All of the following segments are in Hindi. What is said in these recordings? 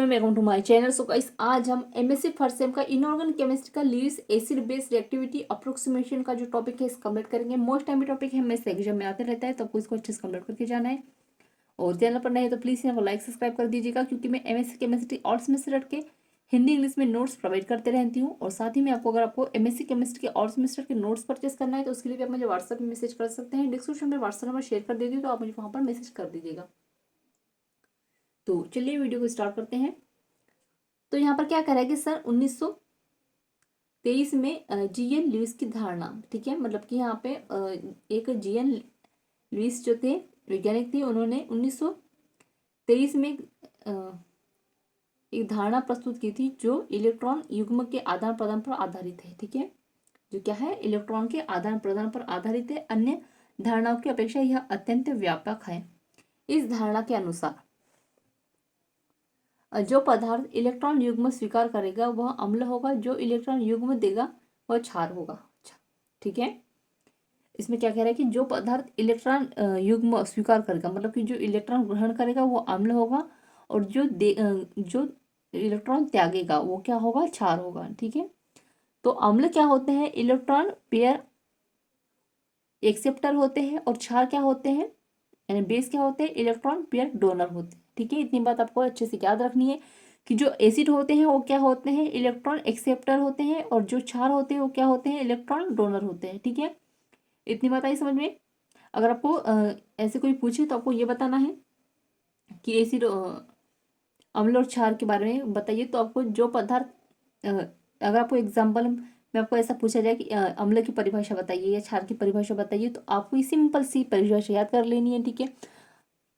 Welcome to my channel. So guys, आज हम एमएससी फर्स्ट सेम का इनऑर्गेनिक केमिस्ट्री का Lewis acid base reactivity approximation का जो टॉपिक है इस कंप्लीट करेंगे। मोस्ट टाइम टॉपिक है, हमें एग्जाम में आते रहता है, तो आपको इसको अच्छे से कंप्लीट करके जाना है। और चैनल पर नए हैं तो प्लीज़ चैनल को लाइक सब्सक्राइब कर दीजिएगा, क्योंकि मैं एमएससी केमिस्ट्री ऑल सेमेस्टर रट के हिंदी इंग्लिश में नोट्स प्रोवाइड करते रहती हूँ। और साथ ही में आपको, अगर आपको एमएससी केमिस्ट्री के ऑल सेमेस्टर के नोट्स परचेस करना है तो उसके लिए भी आप मुझे व्हाट्सएप में मैसेज कर सकते हैं। डिस्क्रिप्शन में व्हाट्सएप नंबर शेयर कर देती हूँ, तो आप मुझे वहाँ पर मैसेज कर दीजिएगा। तो चलिए वीडियो को स्टार्ट करते हैं। तो यहाँ पर क्या कह रहा है कि सर 1923 में जीएन लुईस की धारणा, ठीक है, मतलब कि यहाँ पे एक जीएन लुईस जो थे वैज्ञानिक थे, उन्होंने 1923 में एक धारणा प्रस्तुत की थी जो इलेक्ट्रॉन युग्म के आदान प्रदान पर आधारित है। ठीक है, जो क्या है, इलेक्ट्रॉन के आदान प्रदान पर आधारित है। अन्य धारणाओं की अपेक्षा यह अत्यंत व्यापक है। इस धारणा के अनुसार जो पदार्थ इलेक्ट्रॉन युग्म स्वीकार करेगा वह अम्ल होगा, जो इलेक्ट्रॉन युग्म देगा वह क्षार होगा। अच्छा, ठीक है, इसमें क्या कह रहा है कि जो पदार्थ इलेक्ट्रॉन युग्म स्वीकार करेगा, मतलब कि जो इलेक्ट्रॉन ग्रहण करेगा वो अम्ल होगा, और जो इलेक्ट्रॉन त्यागेगा वो क्या होगा, क्षार होगा। ठीक है, तो अम्ल क्या होते हैं, इलेक्ट्रॉन पेयर एक्सेप्टर होते हैं, और क्षार क्या होते हैं, यानी बेस क्या होते हैं, इलेक्ट्रॉन पेयर डोनर होते हैं। ठीक है, इतनी बात आपको अच्छे से याद रखनी है कि जो एसिड होते हैं वो क्या होते हैं, इलेक्ट्रॉन एक्सेप्टर होते हैं, और जो क्षार होते हैं वो क्या होते हैं, इलेक्ट्रॉन डोनर होते हैं। ठीक है, इतनी बात आई समझ में। अगर आपको ऐसे कोई पूछे तो आपको ये बताना है कि एसिड अम्ल और क्षार के बारे में बताइए, तो आपको जो पदार्थ अगर आपको एग्जाम्पल में आपको ऐसा पूछा जाए कि अम्ल की परिभाषा बताइए या क्षार की परिभाषा बताइए, तो आपको ये सिंपल सी परिभाषा याद कर लेनी है। ठीक है,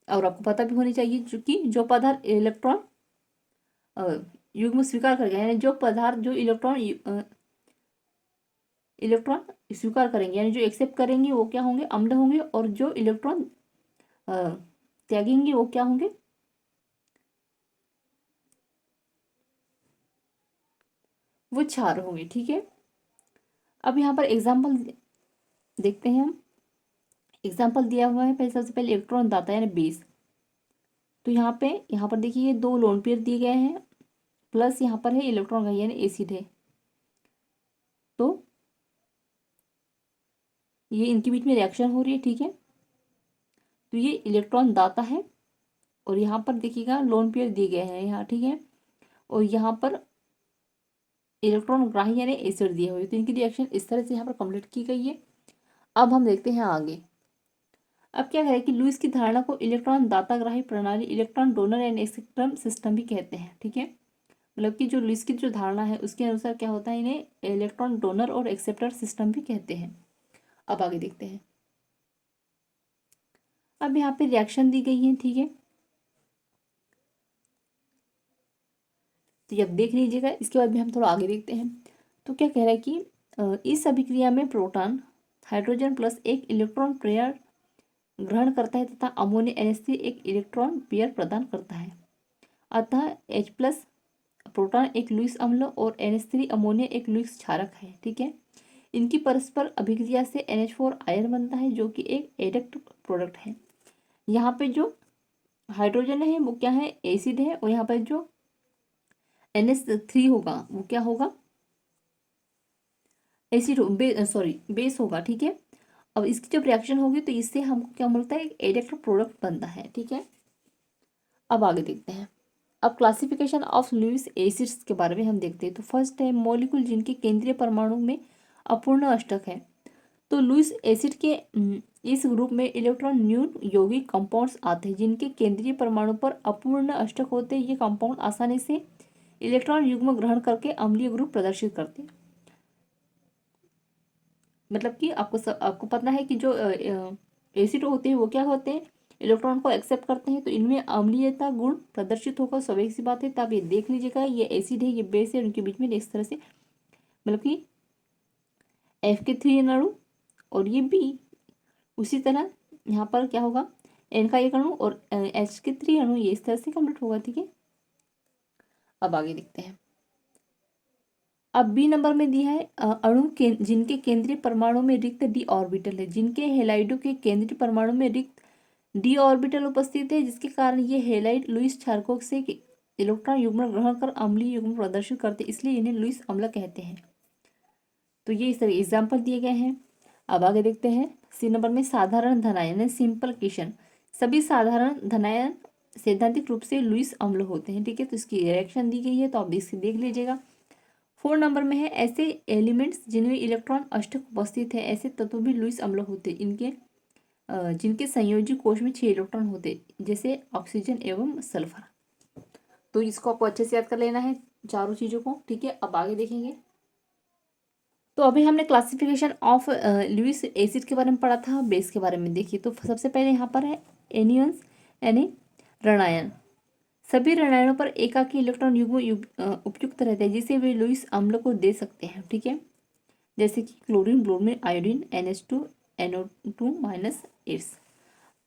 और आपको पता भी होनी चाहिए क्योंकि जो पदार्थ इलेक्ट्रॉन युग्म स्वीकार करेगा, यानी जो पदार्थ जो इलेक्ट्रॉन स्वीकार करेंगे, यानी जो एक्सेप्ट करेंगे वो क्या होंगे, अम्ल होंगे, और जो इलेक्ट्रॉन त्यागेंगे वो क्या होंगे, वो क्षार होंगे। ठीक है, अब यहाँ पर एग्जाम्पल देखते हैं हम। एग्जाम्पल दिया हुआ है, पहले सबसे पहले इलेक्ट्रॉन दाता यानी बेस। तो यहाँ पर देखिए दो लोन पेयर दिए गए हैं, प्लस यहाँ पर है इलेक्ट्रॉन का यानी एसिड है। तो ये इनके बीच में रिएक्शन हो रही है। ठीक है, तो ये इलेक्ट्रॉन दाता है, और यहाँ पर देखिएगा लोन पेयर दिए गए हैं यहाँ। ठीक है, और यहाँ पर इलेक्ट्रॉन ग्राही यानी एसिड दिए हुए, तो इनकी रिएक्शन इस तरह से यहाँ पर कंप्लीट की गई है। अब हम देखते हैं आगे। अब क्या है कि लुईस की धारणा को इलेक्ट्रॉन दाता ग्राही प्रणाली, electron donor and acceptor system भी कहते हैं। ठीक है, मतलब कि जो लुईस की जो धारणा है उसके अनुसार क्या होता है, इन्हें इलेक्ट्रॉन डोनर और एक्सेप्टर सिस्टम भी कहते हैं। अब आगे देखते हैं। अब यहाँ पे रिएक्शन दी गई है। ठीक है, तो ये आप देख लीजिएगा, इसके बाद भी हम थोड़ा आगे देखते हैं। तो क्या कह रहा है कि इस अभिक्रिया में प्रोटॉन हाइड्रोजन प्लस एक इलेक्ट्रॉन पेयर ग्रहण करता है तथा अमोनिया NH3 एक इलेक्ट्रॉन पेयर प्रदान करता है। अतः H प्लस प्रोटॉन एक लुईस अम्ल और NH3 अमोनिया एक लुईस क्षारक है। ठीक है, इनकी परस्पर अभिक्रिया से NH4 आयन बनता है, जो कि एक एडक्ट प्रोडक्ट है। यहाँ पे जो हाइड्रोजन है वो क्या है, एसिड है, और यहाँ पर जो NH3 होगा वो क्या होगा, एसिड सॉरी बेस होगा। ठीक है, अब इसकी जब रिएक्शन होगी तो इससे हमको क्या मिलता है, एक एडक्ट प्रोडक्ट बनता है। ठीक है, अब आगे देखते हैं। अब क्लासिफिकेशन ऑफ लुईस एसिड्स के बारे में हम देखते हैं। तो फर्स्ट है मॉलिक्यूल जिनके केंद्रीय परमाणु में अपूर्ण अष्टक है। तो लुईस एसिड के इस ग्रुप में इलेक्ट्रॉन न्यून यौगिक कंपाउंड्स आते हैं जिनके केंद्रीय परमाणु पर अपूर्ण अष्टक होते हैं। ये कंपाउंड आसानी से इलेक्ट्रॉन युग्म ग्रहण करके अम्लीय ग्रुप प्रदर्शित करते हैं। मतलब कि आपको पता है कि जो एसिड होते हैं वो क्या होते हैं, इलेक्ट्रॉन को एक्सेप्ट करते हैं, तो इनमें अम्लीयता गुण प्रदर्शित होगा। स्वाभाविक सी बात है, तब ये देख लीजिएगा, ये एसिड है, ये बेस है, उनके बीच में इस तरह से, मतलब कि F के 3 अणु और ये B, उसी तरह यहाँ पर क्या होगा, N का 1 अणु और H के 3 अणु, ये इस तरह से कंप्लीट होगा। ठीक है, अब आगे देखते हैं। अब बी नंबर में दिया है अणु के जिनके केंद्रीय परमाणु में रिक्त d ऑर्बिटल है। जिनके हेलाइडों के केंद्रीय परमाणु में रिक्त d ऑर्बिटल उपस्थित है, जिसके कारण ये हेलाइड लुईस क्षारकों से इलेक्ट्रॉन युग्म ग्रहण कर अम्लीय युग्म प्रदर्शित करते, इसलिए इन्हें लुईस अम्ल कहते हैं। तो ये इस तरह एग्जाम्पल दिए गए हैं। अब आगे देखते हैं सी नंबर में साधारण धनायन सिंपल क्वेश्चन। सभी साधारण धनायन सैद्धांतिक रूप से लुईस अम्ल होते हैं। ठीक है, तो इसकी रिएक्शन दी गई है, तो आप इसकी देख लीजिएगा। 4 नंबर में है ऐसे एलिमेंट्स जिनमें इलेक्ट्रॉन अष्टक उपस्थित है, ऐसे तत्व भी लुईस अम्ल होते हैं इनके जिनके संयोजी कोश में 6 इलेक्ट्रॉन होते, जैसे ऑक्सीजन एवं सल्फर। तो इसको आपको अच्छे से याद कर लेना है चारों चीजों को। ठीक है, अब आगे देखेंगे। तो अभी हमने क्लासिफिकेशन ऑफ लुईस एसिड के बारे में पढ़ा था, बेस के बारे में देखिए। तो सबसे पहले यहाँ पर है एनियंस यानी ऋणायन। सभी ऋणायनों पर एकाकी इलेक्ट्रॉन युग्म उपयुक्त रहते हैं, जिसे वे लुईस अम्ल को दे सकते हैं। ठीक है, जैसे कि chlorine, bromine, iodine, NH2, NO2 minus 8।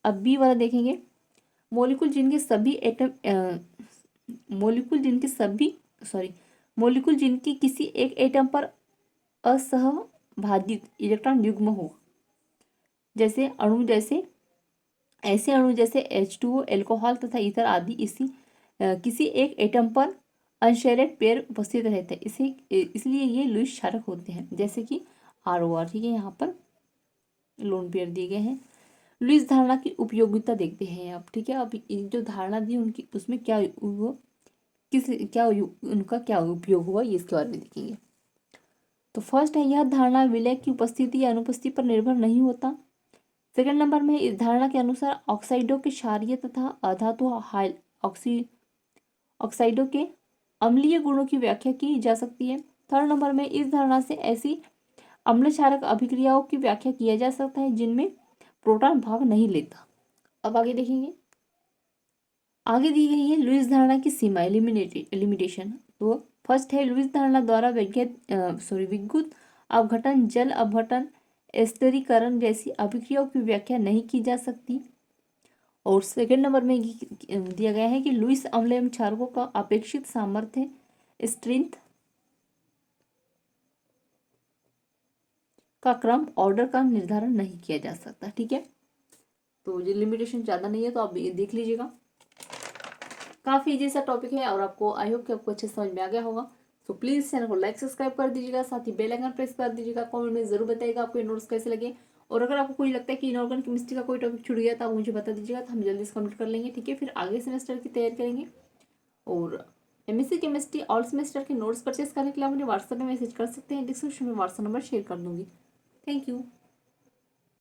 अब बी वाला देखेंगे। मोलिकुल जिनके सभी एटम मोलिकुल जिनके सभी सॉरी मोलिकुल जिनकी किसी एक एटम पर असहभाजित इलेक्ट्रॉन युग्म हो, जैसे अणु जैसे ऐसे अणु जैसे H2O, एल्कोहल तथा ईथर आदि इसी किसी एक एटम पर अनशेयरेड पेयर उपस्थित रहते हैं, इसे इसलिए ये लुईस क्षारक होते हैं, जैसे कि ROR। ठीक है, यहाँ पर लोन पेयर दिए गए हैं। लुईस धारणा की उपयोगिता देखते हैं आप। ठीक है, अब जो धारणा दी उनकी उसमें क्या वो उनका क्या उपयोग हुआ, ये इसके बारे में देखेंगे। तो फर्स्ट है, यह धारणा विलय की उपस्थिति या अनुपस्थिति पर निर्भर नहीं होता। सेकंड नंबर में इस धारणा के अनुसार ऑक्साइडों के क्षारीय तथा अधातु ऑक्साइडों के अम्लीय गुणों की व्याख्या की जा सकती है। थर्ड नंबर में इस धारणा से ऐसी अम्ल क्षारक अभिक्रियाओं की व्याख्या किया जा सकता है जिनमें प्रोटॉन भाग नहीं लेता। अब आगे देखेंगे। आगे दी गई है लुईस धारणा की सीमा लिमिटेशन। तो फर्स्ट है, लुईस धारणा द्वारा विद्युत अपघटन, जल अपघटन, स्थिरीकरण जैसी अभिक्रियाओं की व्याख्या नहीं की जा सकती। और सेकंड नंबर में दिया गया है कि लुईस अम्ल एवं क्षारकों का अपेक्षित सामर्थ्य स्ट्रेंथ का क्रम ऑर्डर का निर्धारण नहीं किया जा सकता। ठीक है, तो ये लिमिटेशन ज़्यादा नहीं है, तो आप ये देख लीजिएगा। काफ़ी इजी सा टॉपिक है और आपको आई होप कि आपको अच्छे समझ में आ गया होगा। तो प्लीज़ चैनल को लाइक सब्सक्राइब कर दीजिएगा, साथ ही बेल आइकन प्रेस कर दीजिएगा। कमेंट में जरूर बताइएगा आपको ये नोट्स कैसे लगे, और अगर आपको कोई लगता है कि इनऑर्गेनिक केमिस्ट्री का कोई टॉपिक छूट गया तो आप मुझे बता दीजिएगा, तो हम जल्दी से कंप्लीट कर लेंगे। ठीक है, फिर आगे सेमेस्टर की तैयारी करेंगे। और MSc केमिस्ट्री ऑल सेमेस्टर के नोट्स परचेस करने के लिए आप मुझे व्हाट्सएप में मैसेज कर सकते हैं, डिस्क्रिप्शन में व्हाट्सएप नंबर शेयर कर दूंगी। Thank you.